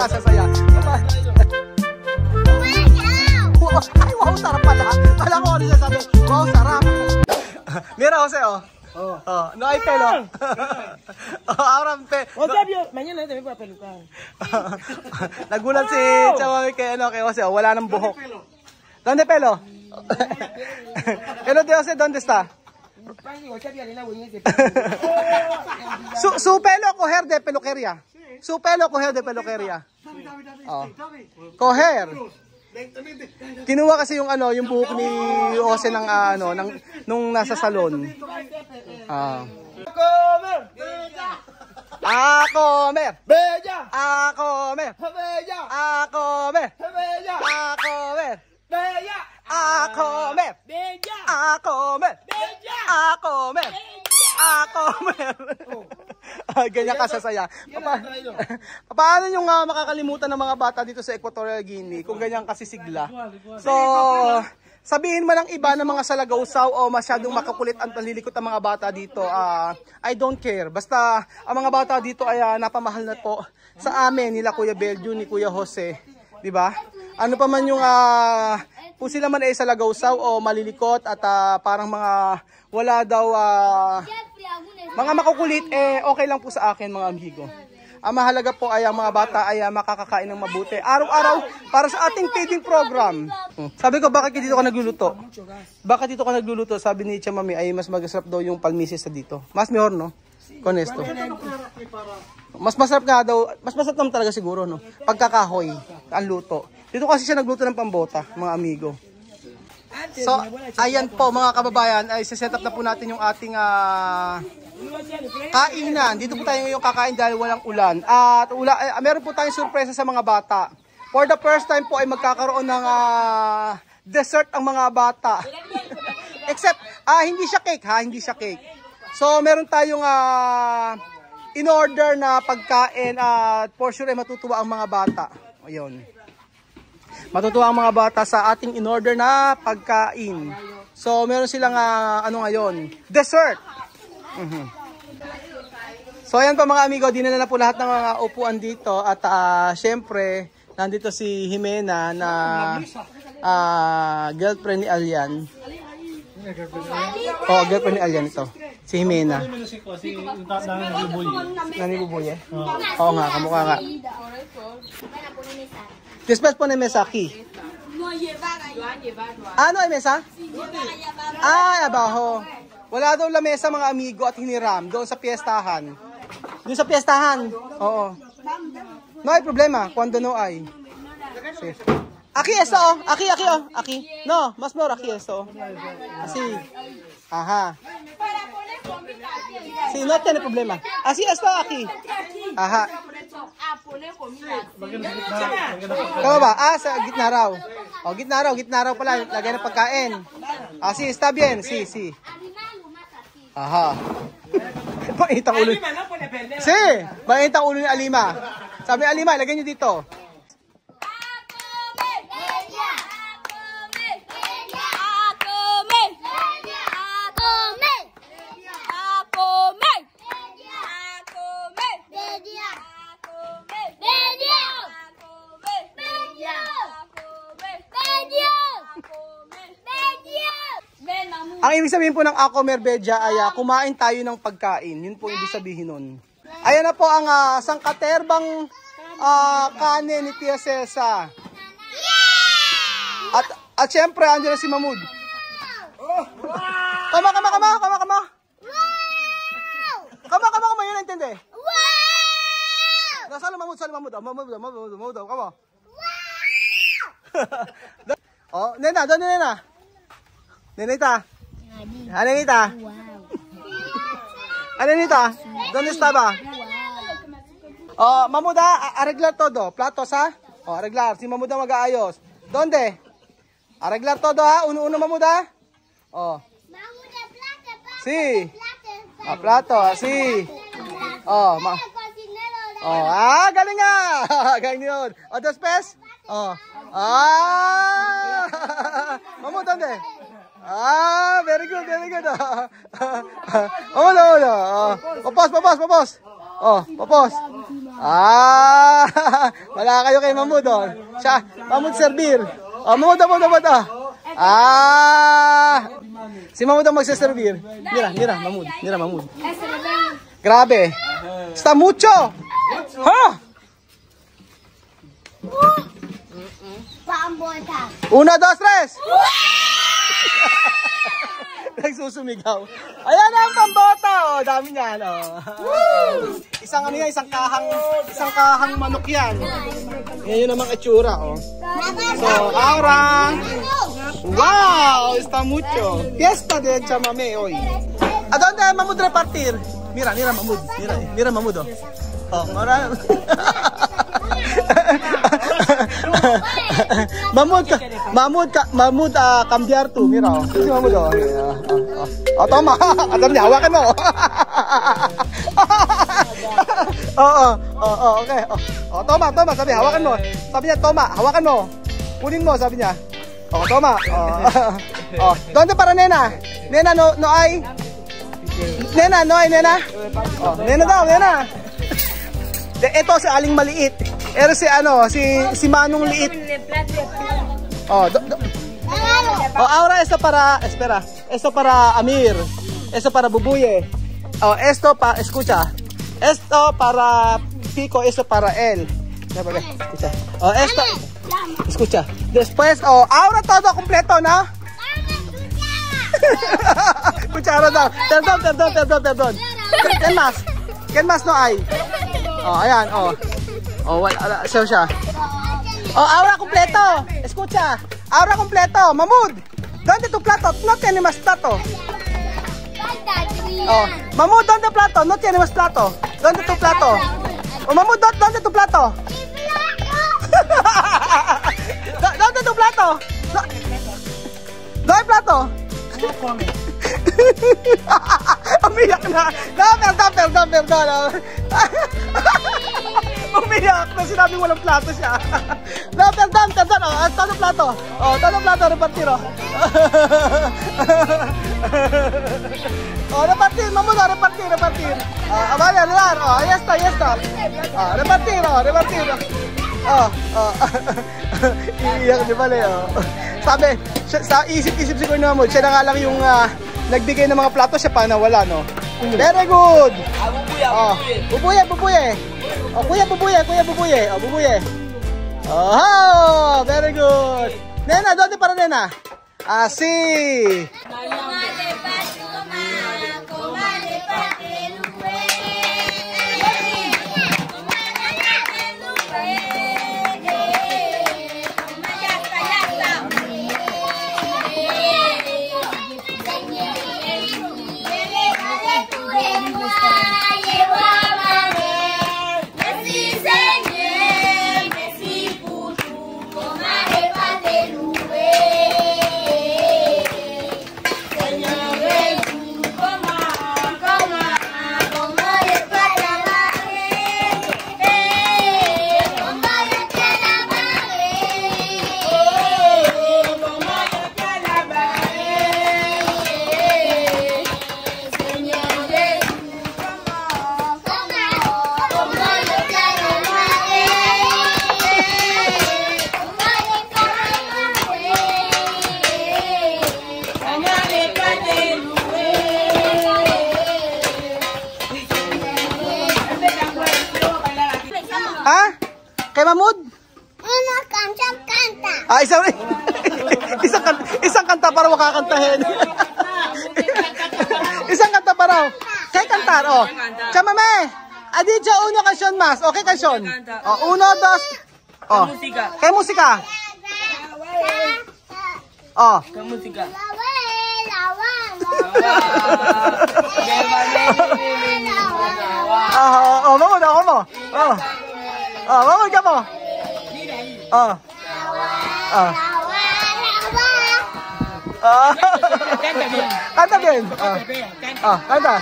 kasasaya. Ay, wow, sarap pala. Wala ko ano sasabi. Wow, sarap. Mira, Jose, oh. Oh, no hay pelo. Ahora mañana también para pelucar. Nagulat si Chamami kay Jose, oh, wala nang buhok. ¿Dónde pelo? Pelo de Jose, ¿dónde está? Su pelo coger de peluquería. Su pelo coger de peluquería. Oh. Coger. Kinuha kasi yung yung buhok ni Jose ng nung nasa salon. A comer. Bella. A comer. Bella. A comer. Bella. A comer. Bella. A comer. Bella. A comer. Bella. A comer. A comer. Ganyan kasasaya. Paano yung makakalimutan ng mga bata dito sa Equatorial Guinea kung ganyan kasisigla? So, sabihin man ng iba ng mga salagawsaw o masyadong makakulit ang panlilikot ng mga bata dito, I don't care. Basta ang mga bata dito ay napamahal na po sa amin nila Kuya Beljo, ni Kuya Jose. Diba? Ano pa man yung kung sila man ay salagawsaw o malilikot at parang mga wala daw mga makukulit, okay lang po sa akin mga amigo. Ang mahalaga po ay ang mga bata ay makakakain ng mabuti araw-araw para sa ating feeding program. Sabi ko, bakit dito ka nagluluto? Bakit dito ka nagluluto? Sabi ni Chamami ay mas magasarap daw yung palmisis sa dito. Mas mejor, no? Con esto. Mas masarap nga daw, mas masarap naman talaga siguro, no? Pagkakahoy, ang luto. Dito kasi siya nagluto ng pambota, mga amigo. So, ayan po mga kababayan, ay set up na po natin yung ating kainan. Dito po tayo ngayong kakain dahil walang ulan. At meron po tayong surpresa sa mga bata. For the first time po ay magkakaroon ng dessert ang mga bata. Except, hindi siya cake ha, hindi siya cake. So, meron tayong in-order na pagkain at for sure ay matutuwa ang mga bata. Ayun. Matutuwa ang mga bata sa ating in-order na pagkain. So, meron silang ngayon? Dessert. So, ayan pa mga amigo, dinala na po lahat ng mga upuan dito. At syempre, nandito si Jimena na girlfriend ni Alian. Oh, girlfriend ni Alian ito. Si Jimena. Nanibubuye? Oo nga, kamukha nga. Después poneme aquí. Ano ay mesa? Ay, abajo. Wala daw lamesa mga amigo at hiniram doon sa piyestahan. Doon sa piyestahan. Oo. No hay problema cuando no hay. Sí. Aquí esto, aquí. No, más mejor aquí esto. Así. Ajá. Sí, no tiene problema. Así esto aquí. Ajá. Kama ba? Sa gitna raw. O, gitna raw pala. Lagay ng pagkain. Sí, está bien. Sí. Aha. Mainit ang ulo. Sí, mainit ang ulo ni Alima. Sabi ni Alima, lagay nyo dito. Ang ibig sabihin po ng A comer bella ay kumain tayo ng pagkain. Yun po ibig sabihin nun. Ayan na po ang sangkaterbang kanin ni Tia Cesa. At syempre, andyan na si Mahmoud. Kama. Kama, yun intindi. Salo Mahmoud. Mahmoud, kama. Oh, nena, doon nena. Nenita. Nenita. Nenita. ¿Dónde estaba? Oh, Mamuda, arreglar todo. Platos, ha? Oh, arreglar. Si Mamuda mag-aayos. ¿Dónde? Arreglar todo, ha? Uno, Mamuda. Oh. Mamuda, plato. Sí. Plato, así. Oh, galing nga. Galing yun. O, después? Oh. Mamuda, ¿dónde? Very good. Ulo. Popos. Oh, popos. Wala kayo kay Mahmoud, oh. Siya, Mahmoud servir. Oh, Mahmoud. Si Mahmoud ang magsaservir. Mira, Mahmoud. Grabe. Está mucho. Ha? Una, dos, tres. Nagsusumigaw. Ayan ang pambota, oh. Dami niyan, oh. Isang kahang manok yan. Yan yun namang itsura, oh. So, aurang. Wow, está mucho. Fiesta de chamame hoy. ¿A dónde Mahmoud repartir? Mira, Mahmoud. Mira, Mahmoud, oh. Oh, ahora. Mahmoud, cambiar tu. Mira, oh. Si Mahmoud, oh. Oh, toma. Alam niya, hawakan mo. Okay. Oh, toma. Sabi, hawakan mo. Sabi niya, toma, hawakan mo. Kunin mo, sabi niya. Oh, toma. Oh. ¿Dónde para nena? Nena, no hay. Nena, no hay, nena. Oh, nena daw, nena. Ito si Aling maliit. Pero si Manong liit. Oh, ahora esto para, espera. Esto para Amir. Esto para Bubuye. Oh, escucha. Esto para Pico, esto para él. Escucha. Oh, esto. Escucha. Después, ahora todo completo, ¿no? Cuchara daw. Perdón. ¿Quién más no hay? Oh, ayan, oh. Oh, wala siya. Oh, ahora completo. Escucha. Ahora completo. Mahmoud, ¿dónde tu plato? No tiene más plato. Oh, Mahmoud, ¿dónde plato? No tiene más plato. ¿Dónde tu plato? Oh, Mahmoud, ¿dónde tu plato? ¿Dónde tu plato? No hay plato. Umiyak na. Perdón. Umiyak na, sinabing walang plato siya. Perdón. Todo plato. Oh, todo plato, repartiro. Oh, repartir, Mahmoud, repartir. Vale, anular. Oh, ahí está. Oh, repartir. Oh. Iiyak, di ba, Leo? Sabi, sa isip-isip siguro ni Mahmoud, siya na nga lang yung nagbigay ng mga plato, siya pa nawala, no? Very good! Bubuye! Oh, kuya bubuye! Oh, bubuye! Oh, very good! Nena, ¿dónde para nena? Así! Kay Mahmoud? Kanta. Isang kanta para makakantahin. Isang kanta para. Kay kantar, oh. Chamame, adidya uno canción más. Okay, canción. Oh, uno, dos. Oh. Kay musika. Oh. Kay musika. Mahmoud, ako mo. Mahmoud ka mo. Kanta bien. Kanta.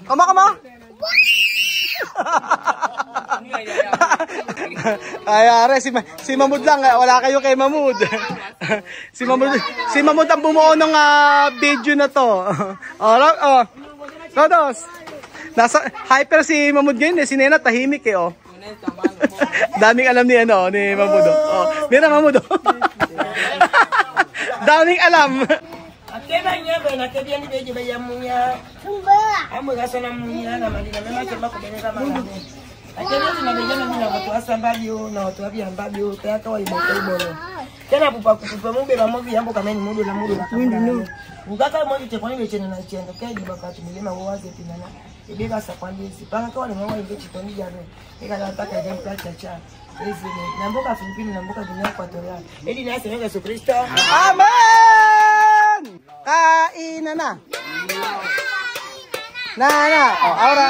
Kama. Ay, are, si Mamud lang, wala kayo kay Mamud. si Mamud ang bumuo ng video na to. Todos. Nasa hyper si Mamud ngayon eh, si Nena tahimik eh oh. Daming alam ni Mamud oh. Mira Mamud oh. Daming alam. Akibanya bena kebia ni beje baya munya. Amu gasa na munya na mali na mema keba ko bene kama na. Akibia ni beje na munya ko asa mbabio na watu abia mbabio te to ibo ko ibo. Tena pupa kupupa mu beba mu bia mboka meni mudu na mudu. Ugaka mo te ko ni beche na chendo ke di bakati milima waze pinana. Ibeba sa kwandi sipanga kwa ni mwa ibe chitoni jare. Eka na taka ile placha cha. Ezi na mboka Filipino na mboka dunia Equatorial. Edi na Yesu Yesu Kristo. Amen! Kain na. Ahora.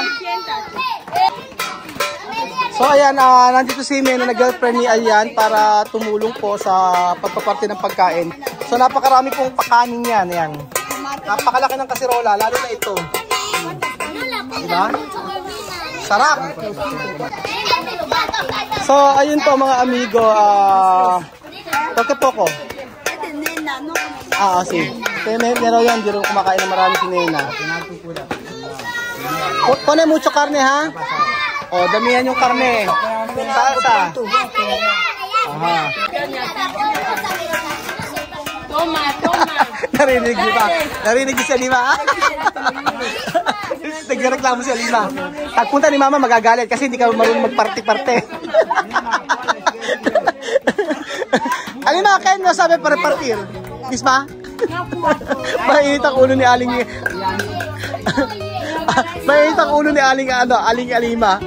So ayan, nandito si Mena na girlfriend ni Alian para tumulong po sa pagpaparte ng pagkain. So napakarami pong pakanin yan. Ayan. Napakalaki ng kasirola, lalo na ito. Diba? Sarap! So ayun po mga amigo, Toko. Si. Meron yan, di rin kumakain na marami si Nena. Pone mucho karne ha? Damihan yung karne. Salsa. Aha. Toma. Narinig niyo ba? Narinig niyo si Alima? Nagreklamo si Alima. Pagpunta ni Mama magagalit kasi hindi ka marunong magparty-parte. Alima, kain mo sabi para partir. Isma? Mainit ang ulo ni Aling mainit ang ulo ni Aling Alima.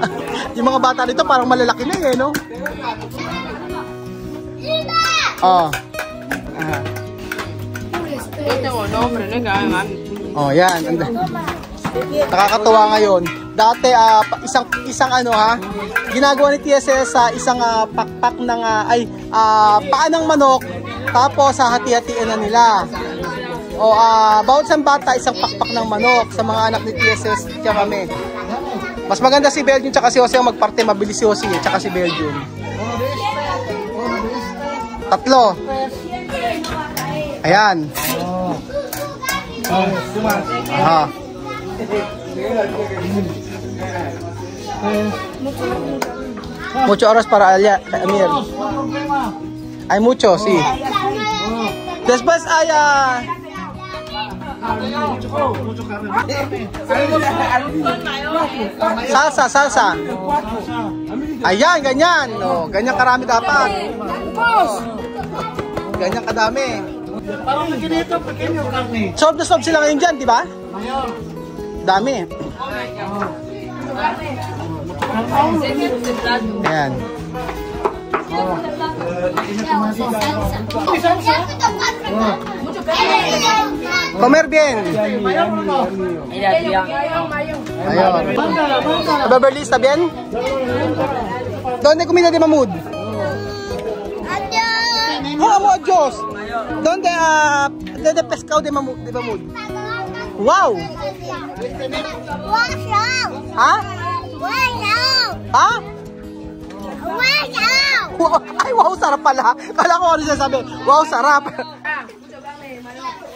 Yung mga bata dito parang malalaki na eh, no? Yan. Nakakatuwa ngayon. Dati isang ginagawa ni TSS sa isang pakpak ng paa ng manok, tapos hati-hatiin na nila. Bawat isang bata isang pakpak ng manok sa mga anak ni TSS tsaka kami. Mas maganda si Belgium tsaka si Jose ang magparte, mabilis si Jose tsaka si Belgium. 3. Ayan. Mucho oras para Amir. Hay mucho, sí. Después hay salsa. Ayan, ganyan. Ganyan karami dapat. Ganyan kadami. Solve na solve sila ngayon dyan, di ba? Dami. Ayan. Comer bien. Ayun. Beverly, ¿está bien? ¿Dónde comida de Mamud? Amo Diyos. ¿Dónde pescado de Mamud? Wow. Ha? Ha? Ay, wow, sarap pala. Kala ko ano siya sabi. Wow, sarap.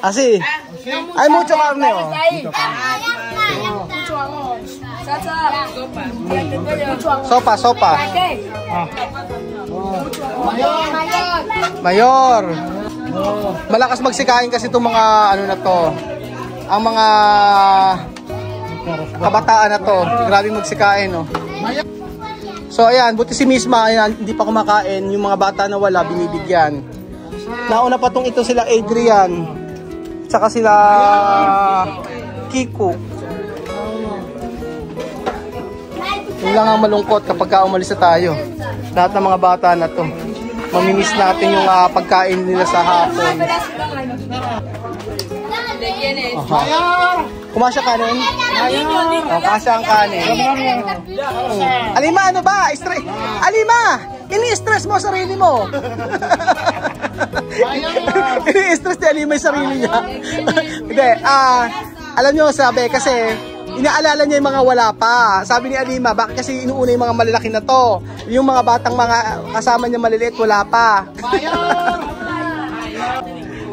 Asi. Ay, mucho carne, oh. Sopa. Mayor. Malakas magsikain kasi itong mga ano na to. Ang mga kabataan na to. Grabing magsikain, oh. So ayan, buti si Misma, ayan, hindi pa kumakain. Yung mga bata na wala, binibigyan. Nauna pa tong ito sila Adrian. Tsaka sila Kiko. Yun lang ang malungkot kapag umalis na tayo. Lahat ng mga bata na to. Mamimiss natin yung pagkain nila sa hapon. Kumasya kanin? Kasya ang kanin. Alima, ano ba? Alima! Ini-stress mo sarili mo. Ini-stress ni Alima yung sarili niya. Hindi, alam nyo sabi kasi inaalala niya yung mga wala pa. Sabi ni Alima, bakit kasi inuuna yung mga malalaki na to? Yung mga batang mga kasama niya maliliit, wala pa.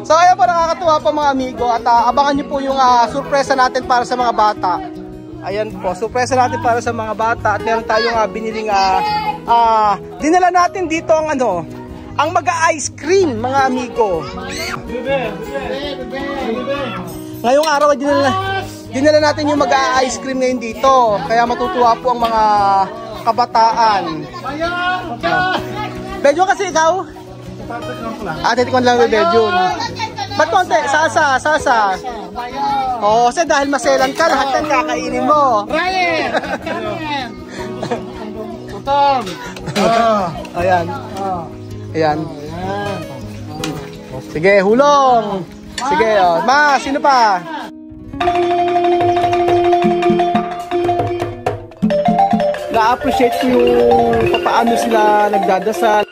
So ayan po, nakakatuwa po mga amigo. At abangan niyo po yung surpresa natin para sa mga bata. Ayan po, surpresa natin para sa mga bata. At meron tayong biniling dinala natin dito ang ang mag-ice cream mga amigo. Ngayong araw ay dinala natin yung mag-ice cream ngayon dito. Kaya matutuwa po ang mga kabataan. Bedyo kasi ikaw? Titikman lang yung bedyo. Ba't konti? Sasa. Oo, kasi dahil maselan ka, lahat yan kakainin mo. Utang. Ayan. Ayan. Sige, hulong. Sige, ma, sino pa? Na-appreciate ko yung paano sila nagdadasal.